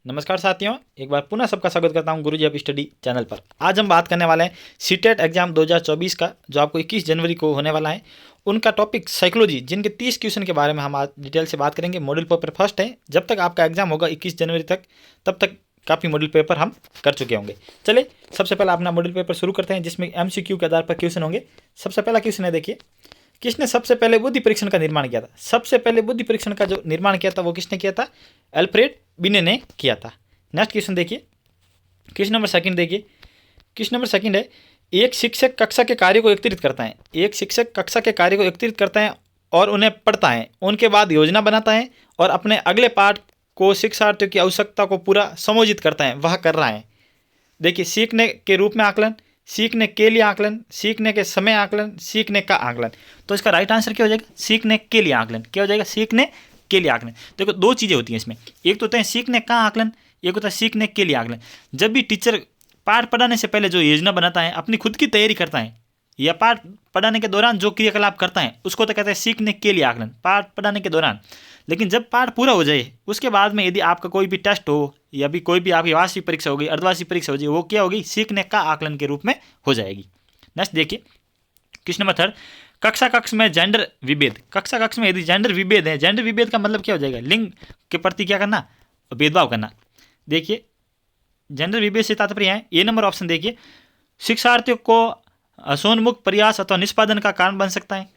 नमस्कार साथियों, एक बार पुनः सबका स्वागत करता हूं गुरुजी ऑफ स्टडी चैनल पर। आज हम बात करने वाले हैं सीटेट एग्जाम 2024 का, जो आपको 21 जनवरी को होने वाला है। उनका टॉपिक साइकोलॉजी, जिनके 30 क्वेश्चन के बारे में हम आज डिटेल से बात करेंगे। मॉडल पेपर फर्स्ट है। जब तक आपका एग्जाम होगा 21 जनवरी तक, तब तक काफ़ी मॉडल पेपर हम कर चुके होंगे। चलिए सबसे पहले अपना मॉडल पेपर शुरू करते हैं, जिसमें MCQ के आधार पर क्वेश्चन होंगे। सबसे पहला क्वेश्चन है, देखिए, किसने सबसे पहले बुद्धि परीक्षण का निर्माण किया था? सबसे पहले बुद्धि परीक्षण का जो निर्माण किया था वो किसने किया था? अल्फ्रेड बिने ने किया था। नेक्स्ट क्वेश्चन देखिए, क्वेश्चन नंबर सेकंड देखिए। क्वेश्चन नंबर सेकंड है, एक शिक्षक कक्षा के कार्य को एकत्रित करता है। एक शिक्षक कक्षा के कार्य को एकत्रित करता है और उन्हें पढ़ता है। उनके बाद योजना बनाता है और अपने अगले पाठ को शिक्षार्थियों की आवश्यकता को पूरा समायोजित करता है। वह कर रहा है। देखिए, सीखने के रूप में आकलन, सीखने के लिए आकलन, सीखने के समय आकलन, सीखने का आकलन। तो इसका राइट आंसर क्या हो जाएगा? सीखने के लिए आकलन। क्या हो जाएगा? सीखने के लिए आकलन। देखो, दो चीज़ें होती हैं इसमें। एक तो होता है सीखने का आकलन, एक होता है सीखने के लिए आकलन। जब भी टीचर पाठ पढ़ाने से पहले जो योजना बनाता है, अपनी खुद की तैयारी करता है, या पाठ पढ़ाने के दौरान जो क्रियाकलाप करता है, उसको तो कहते हैं सीखने के लिए आकलन, पाठ पढ़ाने के दौरान। लेकिन जब पाठ पूरा हो जाए, उसके बाद में यदि आपका कोई भी टेस्ट हो, या भी कोई भी आपकी वार्षिक परीक्षा होगी, अर्धवार्षिक परीक्षा हो जाए, वो क्या होगी? सीखने का आकलन के रूप में हो जाएगी। नेक्स्ट देखिए, क्वेश्चन नंबर थर्ड, कक्षा कक्ष में जेंडर विभेद। कक्षा कक्ष में यदि जेंडर विभेद है, जेंडर विभेद का मतलब क्या हो जाएगा? लिंग के प्रति क्या करना? भेदभाव करना। देखिए, जेंडर विभेद से तात्पर्य है, ए नंबर ऑप्शन देखिए, शिक्षार्थियों को असोन्मुख प्रयास अथवा निष्पादन का कारण बन सकता है।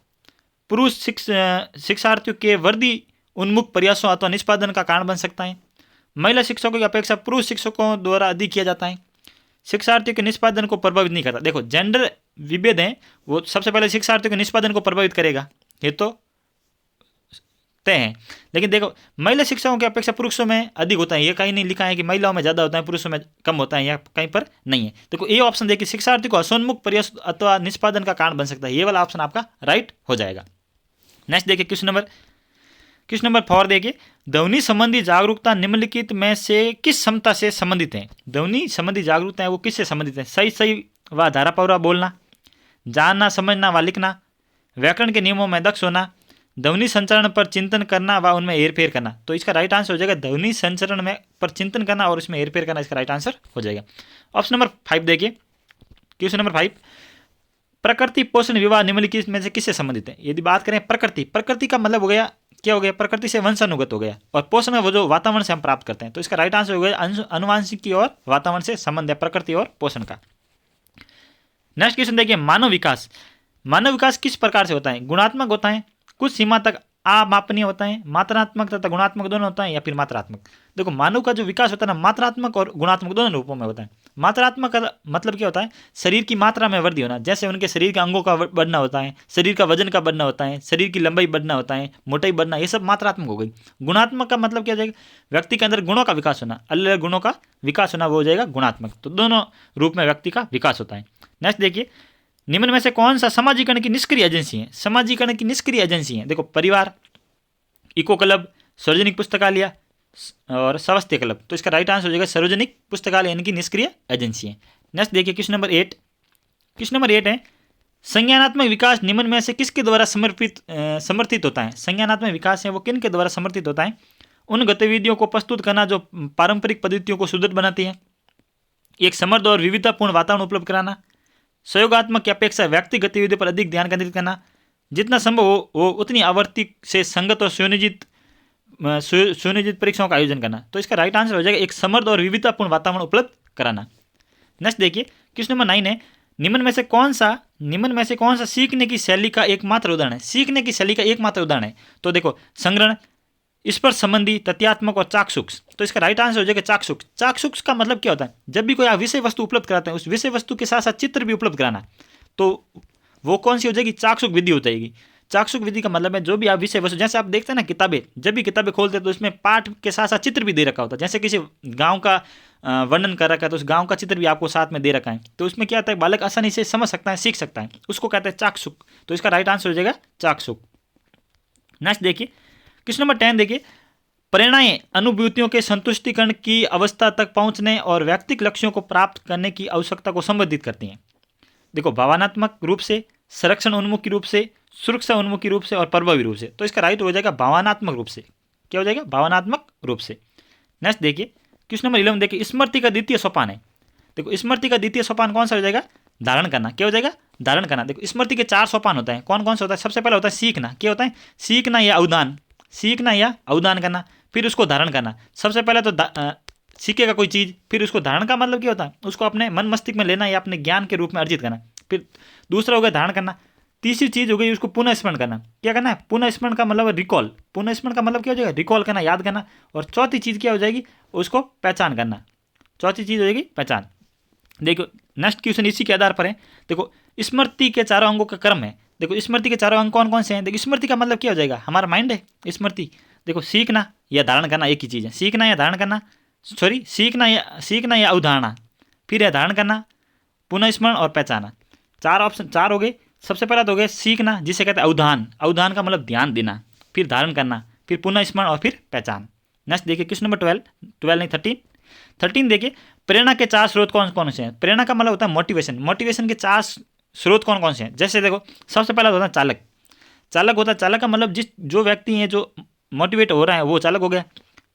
पुरुष शिक्षार्थियों के वर्दी उन्मुख प्रयासों अथवा निष्पादन का कारण बन सकता है। महिला शिक्षकों की अपेक्षा पुरुष शिक्षकों द्वारा अधिक किया जाता है। शिक्षार्थियों के निष्पादन को प्रभावित नहीं करता। देखो, जेंडर विभेद है, वो सबसे पहले शिक्षार्थियों के निष्पादन को प्रभावित करेगा, ये तो तय है। लेकिन देखो, महिला शिक्षकों की अपेक्षा पुरुषों में अधिक होता है। ये कहीं नहीं लिखा है कि महिलाओं में ज़्यादा होता है, पुरुषों में कम होता है, या कहीं पर नहीं है। देखो, ये ऑप्शन देखिए, शिक्षार्थी को असोन्मुख प्रयास अथवा निष्पादन का कारण बन सकता है। ये वाला ऑप्शन आपका राइट हो जाएगा। नेक्स्ट देखिए, क्वेश्चन नंबर 4 देखिए, ध्वनि संबंधी जागरूकता निम्नलिखित में से किस क्षमता से संबंधित है? ध्वनि संबंधी जागरूकता है वो किससे संबंधित है? सही व धारापूर्वक बोलना, जानना समझना व लिखना, व्याकरण के नियमों में दक्ष होना, ध्वनि संचरण पर चिंतन करना व उनमें हेरफेर करना। तो इसका राइट आंसर हो जाएगा ध्वनि संचरण में पर चिंतन करना और इसमें हेरफेर करना। इसका राइट आंसर हो जाएगा। ऑप्शन नंबर 5 देखिए, क्वेश्चन नंबर 5, प्रकृति पोषण विवाह निम्नलिखित में से किससे संबंधित है? यदि बात करें प्रकृति का मतलब हो गया, क्या हो गया? प्रकृति से वंशानुगत हो गया। और पोषण है वो जो वातावरण से हम प्राप्त करते हैं। तो इसका राइट आंसर हो गया अनुवांशिकी और वातावरण से संबंध है प्रकृति और पोषण का। नेक्स्ट क्वेश्चन देखिए, मानव विकास। मानव विकास किस प्रकार से होता है? गुणात्मक होता है, कुछ सीमा तक अमापनीय होता है, मात्रात्मक तथा गुणात्मक दोनों होता है, या फिर मात्रात्मक। देखो, मानव का जो विकास होता है ना, मात्रात्मक और गुणात्मक दोनों रूपों में होता है। मात्रात्मक का मतलब क्या होता है? शरीर की मात्रा में वृद्धि होना, जैसे उनके शरीर के अंगों का बढ़ना होता है, शरीर का वजन का बढ़ना होता है, शरीर की लंबाई बढ़ना होता है, मोटाई बढ़ना, ये सब मात्रात्मक हो गई। गुणात्मक का मतलब क्या हो जाएगा? व्यक्ति के अंदर गुणों का विकास होना, अलग अलग गुणों का विकास होना, वो हो जाएगा गुणात्मक। तो दोनों रूप में व्यक्ति का विकास होता है। नेक्स्ट देखिए, निम्न में से कौन सा समाजीकरण की निष्क्रिय एजेंसी है? समाजीकरण की निष्क्रिय एजेंसी है, देखो, परिवार, इको क्लब, सार्वजनिक पुस्तकालय और स्वास्थ्य क्लब। तो इसका राइट आंसर हो जाएगा सार्वजनिक पुस्तकालय, यानी कि निष्क्रिय एजेंसी है। नेक्स्ट देखिए, क्वेश्चन नंबर 8। क्वेश्चन नंबर 8 है, संज्ञानात्मक विकास निम्न में से किसके द्वारा समर्थित होता है? संज्ञानात्मक विकास है वो किन के द्वारा समर्थित होता है? उन गतिविधियों को प्रस्तुत करना जो पारंपरिक पद्धतियों को सुदृढ़ बनाती है, एक समृद्ध और विविधतापूर्ण वातावरण उपलब्ध कराना, सहयोगात्मक की अपेक्षा व्यक्ति गतिविधियों पर अधिक ध्यान केंद्रित करना, जितना संभव हो उतनी आवृत्ति से संगत और सुनियोजित परीक्षाओं का आयोजन करना। तो इसका राइट आंसर हो जाएगा एक समृद्ध और विविधतापूर्ण वातावरण उपलब्ध कराना। नेक्स्ट देखिए, क्वेश्चन नंबर 9 है, निम्न में से कौन सा सीखने की शैली का एकमात्र उदाहरण है? सीखने की शैली का एकमात्र उदाहरण है। तो देखो, संग्रहण, स्पर्श संबंधी, तथ्यात्मक और चाक्षुष। तो इसका राइट आंसर हो जाएगा चाक्षुष। चाक्षुष का मतलब क्या होता है? जब भी कोई आप विषय वस्तु उपलब्ध कराते हैं, उस विषय वस्तु के साथ साथ चित्र भी उपलब्ध कराना, तो वो कौन सी हो जाएगी? चाक्षुष विधि हो जाएगी। चाक्षुष विधि का मतलब है जो भी आप विषय वस्तु, जैसे आप देखते हैं ना किताबें, जब भी किताबें खोलते हैं तो उसमें पाठ के साथ साथ चित्र भी दे रखा होता है। जैसे किसी गांव का वर्णन कर रखा है, तो उस गांव का चित्र भी आपको साथ में दे रखा है। तो उसमें क्या होता है? बालक आसानी से समझ सकता है, सीख सकता है, उसको कहते हैं चाक्षुष। तो इसका राइट आंसर हो जाएगा चाक्षुष। नेक्स्ट देखिए, क्वेश्चन नंबर 10 देखिए, प्रेरणाएं अनुभूतियों के संतुष्टिकरण की अवस्था तक पहुंचने और व्यक्तिगत लक्ष्यों को प्राप्त करने की आवश्यकता को संबोधित करती हैं। देखो, भावनात्मक रूप से, संरक्षण उन्मुखी रूप से, सुरक्षा उन्मुखी रूप से और प्रभावी रूप से। तो इसका राइट हो जाएगा भावनात्मक रूप से। क्या हो जाएगा? भावनात्मक रूप से। नेक्स्ट देखिए, क्वेश्चन नंबर 11 देखिए, स्मृति का द्वितीय सोपान है। देखो स्मृति का द्वितीय सोपान कौन सा हो जाएगा? धारण करना। क्या हो जाएगा? धारण करना। देखो स्मृति के 4 सोपान होते हैं। कौन कौन सा होता है? सबसे पहले होता है सीखना। क्या होता है? सीखना या अवधान, सीखना या अवधान करना, फिर उसको धारण करना। सबसे पहले तो सीखेगा कोई चीज़, फिर उसको धारण का मतलब क्या होता है? उसको अपने मन मस्तिष्क में लेना या अपने ज्ञान के रूप में अर्जित करना। फिर दूसरा हो गया धारण करना। तीसरी चीज़ हो गई उसको पुनः स्मरण करना। क्या करना है? पुनः स्मरण का मतलब रिकॉल। पुनः स्मरण का मतलब क्या हो जाएगा? रिकॉल करना, याद करना। और चौथी चीज़ क्या हो जाएगी? उसको पहचान करना। चौथी चीज़ हो जाएगी पहचान। देखो नेक्स्ट क्वेश्चन इसी के आधार पर है। देखो स्मृति के चारों अंगों का क्रम है। देखो स्मृति के चारों अंग कौन कौन से हैं? देखो स्मृति का मतलब क्या हो जाएगा? हमारा माइंड है स्मृति। देखो सीखना या धारण करना एक ही चीज़ है। सीखना या धारण करना, सॉरी सीखना या अवधारणा, फिर है धारण करना, पुनः स्मरण और पहचाना। 4 ऑप्शन 4 हो गए। सबसे पहला तो हो गया सीखना, जिसे कहते हैं अवधान। अवधान का मतलब ध्यान देना, फिर धारण करना, फिर पुनः स्मरण और फिर पहचान। नेक्स्ट देखिए क्वेश्चन नंबर 12 नहीं 13 देखिए, प्रेरणा के 4 स्रोत कौन कौन से हैं? प्रेरणा का मतलब होता है मोटिवेशन। मोटिवेशन के 4 स्रोत कौन कौन से हैं? जैसे देखो सबसे पहला होता है चालक। चालक होता है, चालक का मतलब जो व्यक्ति है जो मोटिवेट हो रहा है वो चालक हो गया।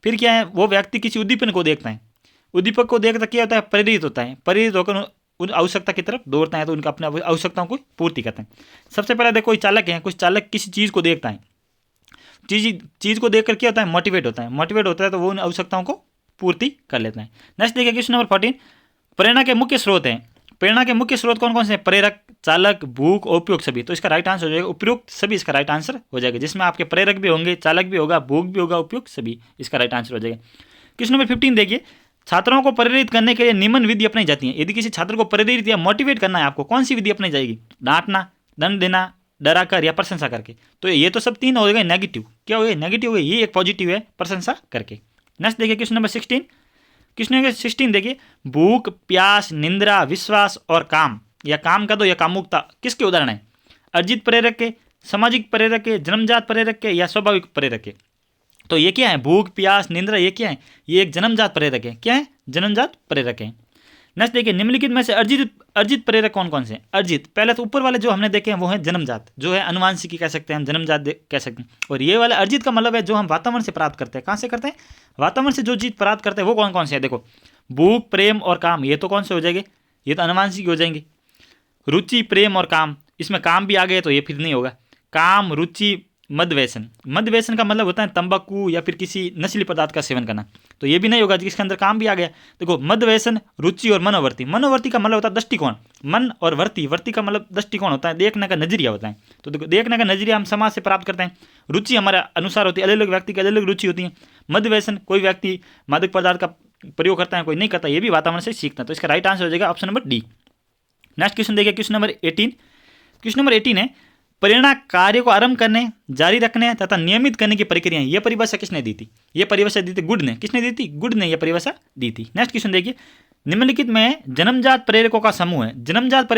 फिर क्या है? वो व्यक्ति किसी उद्दीपन को देखता है। उद्दीपक को देखता क्या होता है? प्रेरित होता है। प्रेरित होकर उन आवश्यकता की तरफ दौड़ता है, तो उनका अपने आवश्यकताओं को पूर्ति करते हैं। सबसे पहले देखो कोई चालक है, कुछ चालक किसी चीज़ को देखता है, चीज़ को देखकर क्या होता है? मोटिवेट होता है। मोटिवेट होता है तो वो उन आवश्यकताओं को पूर्ति कर लेता है। नेक्स्ट देखिए क्वेश्चन नंबर 14, प्रेरणा के मुख्य स्रोत हैं। प्रेरणा के मुख्य स्रोत कौन कौन से हैं? प्रेरक, चालक, भूख, उपयुक्त सभी। तो इसका राइट आंसर हो जाएगा उपयुक्त सभी। इसका राइट आंसर हो जाएगा, जिसमें आपके प्रेरक भी होंगे, चालक भी होगा, भूख भी होगा, उपयुक्त सभी। इसका राइट आंसर हो जाएगा। क्वेश्चन नंबर 15 देखिए, छात्रों को प्रेरित करने के लिए निम्न विधि अपनाई जाती है। यदि किसी छात्र को प्रेरित या मोटिवेट करना है आपको, कौन सी विधि अपनाई जाएगी? डांटना, दंड देना, डराकर या प्रशंसा करके। तो ये तो सब 3 हो गए नेगेटिव। क्या हो गए? नेगेटिव हो गए। ये एक पॉजिटिव है, प्रशंसा करके। नेक्स्ट देखिए क्वेश्चन नंबर 16। क्वेश्चन नंबर 16 देखिए, भूख, प्यास, निंद्रा, विश्वास और काम या काम का दो या कामुकता किसके उदाहरण है? अर्जित प्रेरक के, सामाजिक प्रेरक के, जन्मजात प्रेरक के या स्वाभाविक प्रेरक के। तो ये क्या है? भूख, प्यास, निंद्रा, ये क्या है? ये एक जन्मजात प्रेरक है। क्या है? जन्मजात प्रेरक है। नेक्स्ट देखिए, निम्नलिखित में से अर्जित प्रेरक कौन कौन से हैं? अर्जित, पहले तो ऊपर वाले जो हमने देखे हैं वो है जन्मजात, जो है अनुवांशिकी कह सकते हैं हम, जन्मजात कह सकते हैं। और ये वाला अर्जित का मतलब है जो हम वातावरण से प्राप्त करते हैं। कहाँ से करते हैं? वातावरण से जो चीज प्राप्त करते हैं वो कौन कौन से है? देखो भूख, प्रेम और काम, ये तो कौन से हो जाएंगे? ये तो अनुवांशिक हो जाएंगे। रुचि, प्रेम और काम, इसमें काम भी आ गए तो ये फिर नहीं होगा। काम, रुचि, मद व्यसन। मद व्यसन का मतलब होता है तंबाकू या फिर किसी नशीली पदार्थ का सेवन करना, तो ये भी नहीं होगा जिसके अंदर काम भी आ गया। देखो मद व्यसन, रुचि और मनोवर्ती। मनोवर्ती का मतलब होता है दृष्टिकोण। मन और वर्ती का मतलब दृष्टिकोण होता है, देखने का नजरिया होता है। तो देखो देखने का नजरिया हम समाज से प्राप्त करते हैं। रुचि हमारे अनुसार होती है, अलग अलग व्यक्ति की अलग अलग रुचि होती है। मद व्यसन, कोई व्यक्ति मादक पदार्थ का प्रयोग करता है, कोई नहीं करता, ये भी वातावरण से सीखता है। तो इसका राइट आंसर हो जाएगा option number D. Next question देखिए क्वेश्चन नंबर 18। क्वेश्चन नंबर 18 है, प्रेरणा कार्य को आरंभ करने, जारी रखने तथा नियमित करने की प्रक्रियाएं। यह परिभाषा किसने दी थी? यह परिभाषा दी थी गुड ने। किसने दी थी? गुड ने यह परिभाषा दी थी। नेक्स्ट क्वेश्चन देखिए, निम्नलिखित में जन्मजात प्रेरकों का समूह है। जन्मजात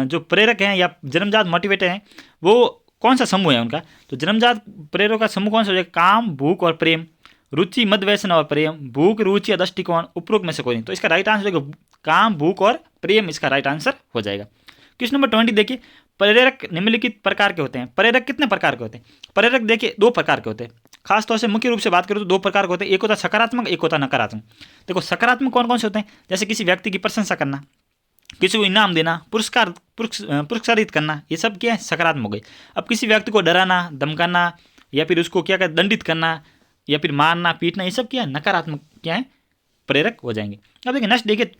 जो प्रेरक हैं या जन्मजात मोटिवेटर हैं वो कौन सा समूह है उनका? तो जन्मजात प्रेरकों का समूह कौन सा हो जाएगा? काम, भूख और प्रेम, रुचि, मद व्यसन और प्रेम, भूख, रुचि या दृष्टिकोण, उपरोक्त में से कोई नहीं। तो इसका राइट आंसर होगा काम, भूख और प्रेम। इसका राइट आंसर हो जाएगा। क्वेश्चन नंबर 20 देखिए, प्रेरक निम्नलिखित प्रकार के होते हैं। प्रेरक कितने प्रकार के होते हैं? प्रेरक देखिए 2 प्रकार के होते हैं। खासतौर से मुख्य रूप से बात करूं तो 2 प्रकार के होते हैं। एक होता है सकारात्मक, एक होता है नकारात्मक। देखो सकारात्मक कौन कौन से होते हैं? जैसे किसी व्यक्ति की प्रशंसा करना, किसी को इनाम देना, पुरस्कारित करना, ये सब क्या है? सकारात्मक हो गई। अब किसी व्यक्ति को डराना, धमकाना या फिर उसको क्या कहते दंडित करना या फिर मारना, पीटना, ये सब क्या है? नकारात्मक क्या है? प्रेरक हो जाएंगे। अब देखिए नेक्स्ट देखिए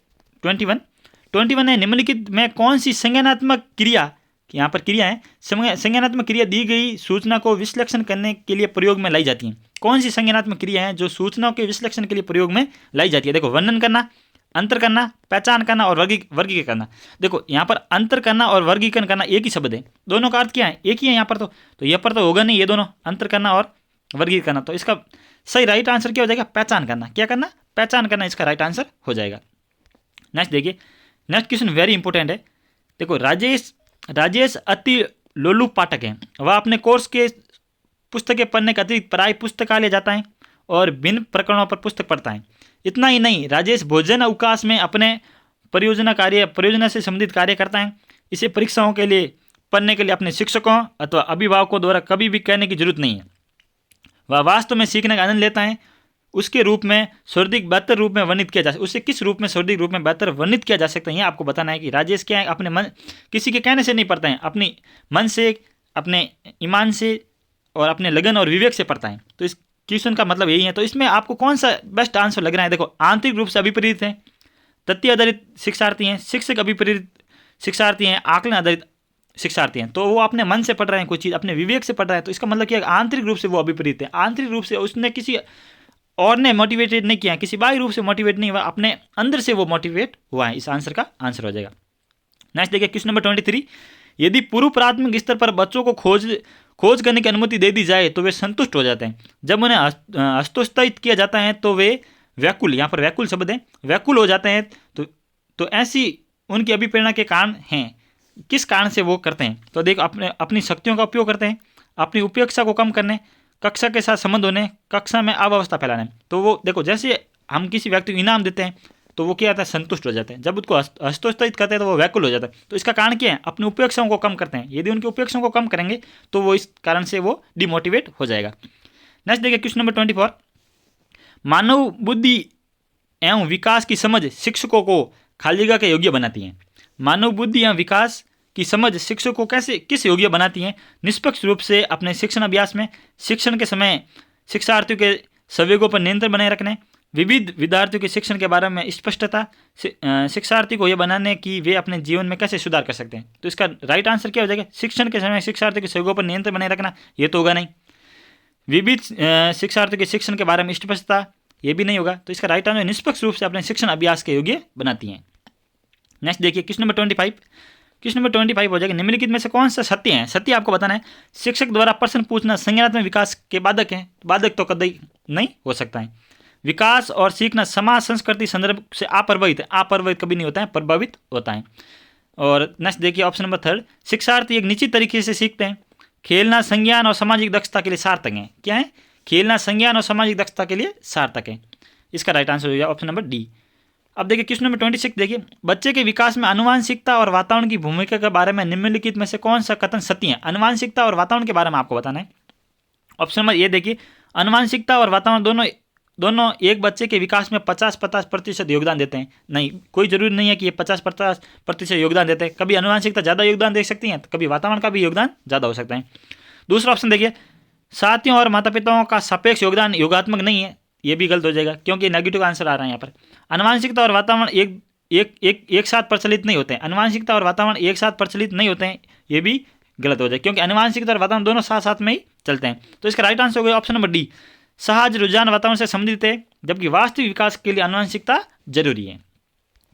21 है, निम्नलिखित में कौन सी संज्ञानात्मक क्रिया, यहाँ पर क्रिया है, संज्ञानात्मक क्रिया दी गई सूचना को विश्लेषण करने के लिए प्रयोग में लाई जाती है। कौन सी संज्ञानात्मक क्रिया है जो सूचनाओं के विश्लेषण के लिए प्रयोग में लाई जाती है? देखो वर्णन करना, अंतर करना, पहचान करना और वर्गीकरण करना। देखो यहाँ पर अंतर करना और वर्गीकरण करना एक ही शब्द है, दोनों का अर्थ क्या है? एक ही है यहाँ पर। तो यहाँ पर तो होगा नहीं ये दोनों, अंतर करना और वर्गीकरण करना। तो इसका सही राइट आंसर क्या हो जाएगा? पहचान करना। क्या करना? पहचान करना, इसका राइट आंसर हो जाएगा। नेक्स्ट देखिए, नेक्स्ट क्वेश्चन वेरी इंपॉर्टेंट है। देखो राजेश अति लोलुप पाठक हैं। वह अपने कोर्स के पुस्तकें पढ़ने के अतिरिक्त प्राय पुस्तकालय जाता है और भिन्न प्रकरणों पर पुस्तक पढ़ता है। इतना ही नहीं, राजेश भोजन अवकाश में अपने परियोजना से संबंधित कार्य करता है। इसे परीक्षाओं के लिए पढ़ने के लिए अपने शिक्षकों अथवा अभिभावकों द्वारा कभी भी कहने की जरूरत नहीं है। वह वास्तव में सीखने का आनंद लेता है उसके रूप में सर्वाधिक बेहतर रूप में वर्णित किया जा सकता है। उसे किस रूप में सर्वाधिक रूप में बेहतर वर्णित किया जा सकता है, ये आपको बताना है कि राजेश क्या है, अपने मन, किसी के कहने से नहीं पढ़ता है, अपनी मन से, अपने ईमान से और अपने लगन और विवेक से पढ़ता है। तो इस क्वेश्चन का मतलब यही है। तो इसमें आपको कौन सा बेस्ट आंसर लग रहा है? देखो, आंतरिक रूप से अभिप्रेरित है, तथ्य आधारित शिक्षार्थी हैं, शिक्षक अभिप्रेरित शिक्षार्थी हैं, आकलन आधारित शिक्षार्थी हैं। तो वो अपने मन से पढ़ रहे हैं कोई चीज़, अपने विवेक से पढ़ रहे हैं। तो इसका मतलब क्या है? आंतरिक रूप से वो अभिप्रेरित है, आंतरिक रूप से उसने किसी और ने मोटिवेटेड नहीं किया, किसी बाह्य रूप से मोटिवेट नहीं हुआ, अपने अंदर से वो मोटिवेट हुआ है। इस आंसर का आंसर हो जाएगा। नेक्स्ट देखिए क्वेश्चन नंबर 23, यदि पूर्व प्राथमिक स्तर पर बच्चों को खोज करने की अनुमति दे दी जाए तो वे संतुष्ट हो जाते हैं। जब उन्हें हस्तोत्साहित किया जाता है तो वे व्याकुल, यहाँ पर व्याकुल शब्द है, व्याकुल हो जाते हैं। तो ऐसी उनकी अभिप्रेरणा के कारण हैं। किस कारण से वो करते हैं? तो देखो, अपनी शक्तियों का उपयोग करते हैं, अपनी उपेक्षा को कम करने, कक्षा के साथ संबंध होने, कक्षा में अव्यवस्था फैलाने। तो वो देखो, जैसे हम किसी व्यक्ति को इनाम देते हैं तो वो क्या आता है? संतुष्ट हो जाते हैं। जब उसको हस्तोत्साहित करते हैं तो वो व्याकुल हो जाता है। तो इसका कारण क्या है? अपनी उपेक्षाओं को कम करते हैं। यदि उनकी उपेक्षाओं को कम करेंगे तो वो इस कारण से वो डिमोटिवेट हो जाएगा। नेक्स्ट देखिए क्वेश्चन नंबर 24, मानव बुद्धि एवं विकास की समझ शिक्षकों को खाली जगह के योग्य बनाती है। मानव बुद्धि एवं विकास की समझ शिक्षक को किस योग्य बनाती हैं? निष्पक्ष रूप से अपने शिक्षण अभ्यास में शिक्षण के समय शिक्षार्थियों के संवेगों पर नियंत्रण बनाए रखने, विविध विद्यार्थियों के शिक्षण के बारे में स्पष्टता, शिक्षार्थी को यह बनाने कि वे अपने जीवन में कैसे सुधार कर सकते हैं। तो इसका राइट आंसर क्या हो जाएगा? शिक्षण के समय शिक्षार्थी के संवेगों पर नियंत्रण बनाए रखना, ये तो होगा नहीं। विविध शिक्षार्थियों के शिक्षण के बारे में स्पष्टता, ये भी नहीं होगा। तो इसका राइट आंसर निष्पक्ष रूप से अपने शिक्षण अभ्यास के योग्य बनाती हैं। नेक्स्ट देखिए क्वेश्चन नंबर 25, क्वेश्चन नंबर 25 हो जाएगा, निम्नलिखित में से कौन सा सत्य है? सत्य आपको बताना है। शिक्षक द्वारा प्रश्न पूछना संज्ञानात्मक विकास के बाधक है? बाधक तो कभी नहीं हो सकता है। विकास और सीखना समाज संस्कृति संदर्भ से अप्रभावित है? अप्रभावित कभी नहीं होता है, प्रभावित होता है। और नेक्स्ट देखिए ऑप्शन नंबर 3, शिक्षार्थी एक निश्चित तरीके से सीखते हैं। खेलना संज्ञान और सामाजिक दक्षता के लिए सार्थक है। क्या है? खेलना संज्ञान और सामाजिक दक्षता के लिए सार्थक है। इसका राइट आंसर हो जाएगा ऑप्शन नंबर डी। अब देखिए क्वेश्चन नंबर 26 देखिए, बच्चे के विकास में आनुवंशिकता और वातावरण की भूमिका के बारे में निम्नलिखित में से कौन सा कथन सत्य है? आनुवंशिकता और वातावरण के बारे में आपको बताना है। ऑप्शन नंबर ए देखिए, आनुवंशिकता और वातावरण दोनों एक बच्चे के विकास में 50-50% योगदान देते हैं। नहीं, कोई जरूरी नहीं है कि ये 50-50% योगदान देते हैं। कभी आनुवंशिकता ज़्यादा योगदान दे सकती है, तो कभी वातावरण का भी योगदान ज़्यादा हो सकता है। दूसरा ऑप्शन देखिए, साथियों और माता पिताओं का सापेक्ष योगदान योगात्मक नहीं है। ये भी गलत हो जाएगा क्योंकि नेगेटिव आंसर आ रहा है यहाँ पर। आनुवंशिकता और वातावरण एक साथ प्रचलित नहीं होते हैं। आनुवंशिकता और वातावरण एक साथ प्रचलित नहीं होते हैं, ये भी गलत हो जाए क्योंकि आनुवंशिकता और वातावरण दोनों साथ साथ में ही चलते हैं। तो इसका राइट आंसर हो गया ऑप्शन नंबर डी, सहज रुझान वातावरण से संबंधित है, जबकि वास्तविक विकास के लिए आनुवंशिकता जरूरी है।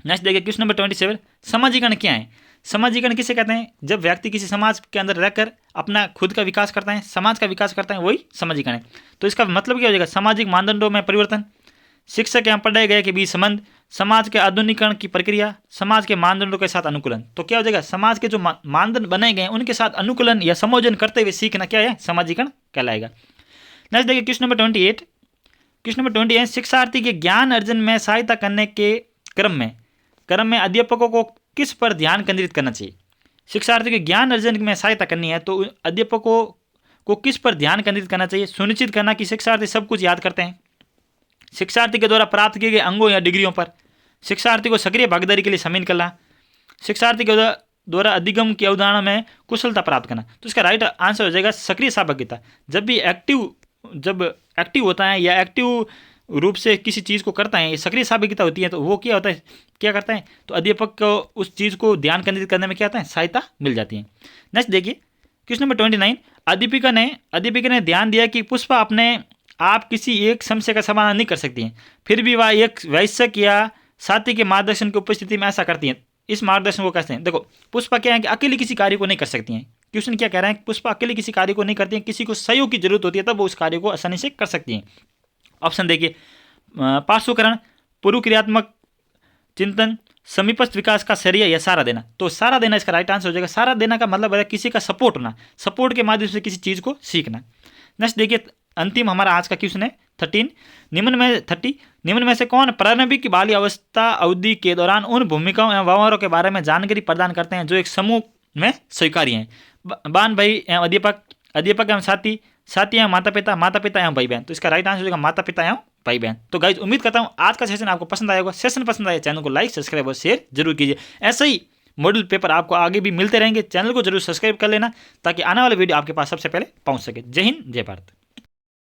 नेक्स्ट देखिए क्वेश्चन नंबर 27, समाजीकरण क्या है? समाजीकरण किसे कहते हैं? जब व्यक्ति किसी समाज के अंदर रहकर अपना खुद का विकास करता है, समाज का विकास करता है, वही समाजीकरण है। तो इसका मतलब क्या हो जाएगा? सामाजिक मानदंडों में परिवर्तन, शिक्षक एवं पढ़ाए गए के बीच संबंध, समाज के आधुनिकीकरण की प्रक्रिया, समाज के मानदंडों के साथ अनुकूलन। तो क्या हो जाएगा? समाज के जो मानदंड बनाए गए हैं उनके साथ अनुकूलन या संयोजन करते हुए सीखना क्या है? समाजीकरण कहलाएगा। नेक्स्ट देखिए क्वेश्चन नंबर 28, क्वेश्चन नंबर 28, शिक्षार्थी के ज्ञान अर्जन में सहायता करने के क्रम में अध्यापकों को किस पर ध्यान केंद्रित करना चाहिए? शिक्षार्थी के ज्ञान अर्जन में सहायता करनी है तो अध्यापकों को किस पर ध्यान केंद्रित करना चाहिए? सुनिश्चित करना कि शिक्षार्थी सब कुछ याद करते हैं, शिक्षार्थी के द्वारा प्राप्त किए गए अंगों या डिग्रियों पर, शिक्षार्थी को सक्रिय भागीदारी के लिए शामिल करना, शिक्षार्थी के द्वारा अधिगम की अवधारणा में कुशलता प्राप्त करना। तो इसका राइट आंसर हो जाएगा सक्रिय सहभागिता। जब एक्टिव होता है या एक्टिव रूप से किसी चीज़ को करता है, सक्रिय सहभागिता होती है, तो वो क्या होता है, क्या करता है? तो अध्यापक को उस चीज़ को ध्यान केंद्रित करने में क्या आता है? सहायता मिल जाती है। नेक्स्ट देखिए क्वेश्चन नंबर 29, अध्यापिका ने ध्यान दिया कि पुष्पा अपने आप किसी एक समस्या का समाधान नहीं कर सकती हैं, फिर भी वह एक वयस्क या साथी के मार्गदर्शन की उपस्थिति में ऐसा करती हैं। इस मार्गदर्शन को कहते हैं, देखो पुष्पा क्या है कि अकेले किसी कार्य को नहीं कर सकती हैं। क्वेश्चन क्या कह रहा है? पुष्पा अकेले किसी कार्य को नहीं करती हैं, किसी को सहयोग की जरूरत होती है तब वो उस कार्य को आसानी से कर सकती हैं। ऑप्शन देखिए, पार्श्वकरण, पूर्व क्रियात्मक चिंतन, समीपस्थ विकास का श्रेय या सहारा देना। तो सहारा देना इसका राइट आंसर हो जाएगा। सहारा देना का मतलब है किसी का सपोर्ट होना, सपोर्ट के माध्यम से किसी चीज़ को सीखना। नेक्स्ट देखिए अंतिम हमारा आज का क्वेश्चन है 13, निम्न में से कौन प्रारंभिक बाल्य अवस्था अवधि के दौरान उन भूमिकाओं एवं व्यवहारों के बारे में जानकारी प्रदान करते हैं जो एक समूह में स्वीकार्य हैं? बहन भाई एवं अध्यापक एवं साथी एवं माता पिता एवं भाई बहन। तो इसका राइट आंसर हो जाएगा माता पिता एवं भाई बहन। तो गाइज उम्मीद करता हूँ आज का सेशन आपको पसंद आएगा। सेशन पसंद आए चैनल को लाइक सब्सक्राइब और शेयर जरूर कीजिए। ऐसे ही मॉडल पेपर आपको आगे भी मिलते रहेंगे। चैनल को जरूर सब्सक्राइब कर लेना ताकि आने वाले वीडियो आपके पास सबसे पहले पहुंच सके। जय हिंद, जय भारत।